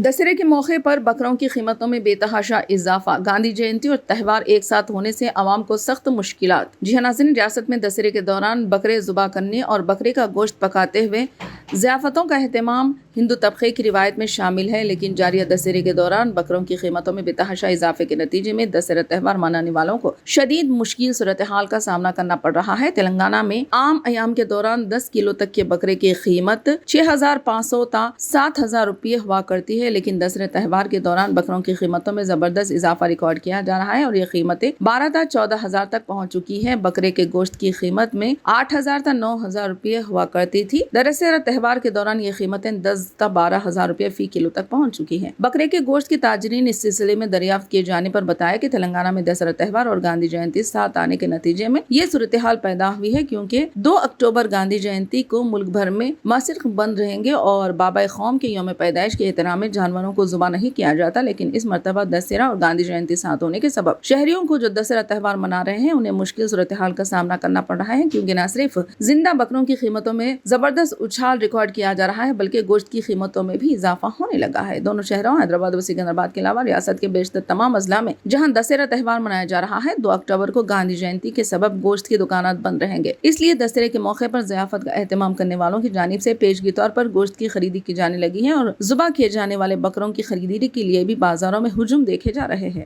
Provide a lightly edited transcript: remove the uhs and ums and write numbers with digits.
दशहरे के मौके पर बकरों की कीमतों में बेतहाशा इजाफा। गांधी जयंती और त्यौहार एक साथ होने से आवाम को सख्त मुश्किलात। जी हाँ नाज़रीन, रियासत में दशहरे के दौरान बकरे ज़ुबा करने और बकरे का गोश्त पकाते हुए ज़ियाफ़तों का एहतमाम हिंदू तबके की रिवायत में शामिल है, लेकिन जारिया दशहरे के दौरान बकरों की कीमतों में बेतहाशा इजाफे के नतीजे में दशहरा त्यौहार मनाने वालों को शदीद मुश्किल सूरत हाल का सामना करना पड़ रहा है। तेलंगाना में आम अयाम के दौरान 10 किलो तक के बकरे की कीमत 6,500 ता 7,000 रुपये हुआ करती है, लेकिन दशहरे त्यौहार के दौरान बकरों की कीमतों में जबरदस्त इजाफा रिकॉर्ड किया जा रहा है और ये कीमतें 12 ता 14,000 तक पहुंच चुकी है। बकरे के गोश्त की कीमत में 8,000 ता 9,000 रुपये हुआ करती थी। दशहरा त्यौहार के दौरान ये कीमतें 10 ता 12,000 रुपये फी किलो तक पहुंच चुकी है। बकरे के गोश्त की ताजरीन इस सिलसिले में दरियाफ्त किए जाने पर बताया कि तेलंगाना में दशहरा त्यौहार और गांधी जयंती साथ आने के नतीजे में ये सूरत हाल पैदा हुई है, क्योंकि 2 अक्टूबर गांधी जयंती को मुल्क भर में मस्जिद बंद रहेंगे और बाबा कौम के यौम पैदाइश के एहतराम में जानवरों को ज़ुबा नहीं किया जाता। लेकिन इस मरतबा दशहरा और गांधी जयंती साथ होने के सबब शहरियों को जो दशहरा त्यौहार मना रहे हैं उन्हें मुश्किल सूरत हाल का सामना करना पड़ रहा है, क्योंकि न सिर्फ जिंदा बकरों की कीमतों में जबरदस्त उछाल रिकॉर्ड किया जा रहा है बल्कि गोश्त की कीमतों में भी इजाफा होने लगा है। दोनों शहरों हैदराबाद व सिकंदराबाद के अलावा रियासत के बेशतर तमाम अजला में जहां दशहरा त्यौहार मनाया जा रहा है, 2 अक्टूबर को गांधी जयंती के सबब गोश्त की दुकानात बंद रहेंगे। इसलिए दशहरे के मौके पर ज़ियाफत का एहतमाम करने वालों की जानिब से पेशगी तौर पर गोश्त की खरीदी की जाने लगी है और ज़ुबा किए जाने वाले बकरों की खरीदी के लिए भी बाजारों में हुजूम देखे जा रहे हैं।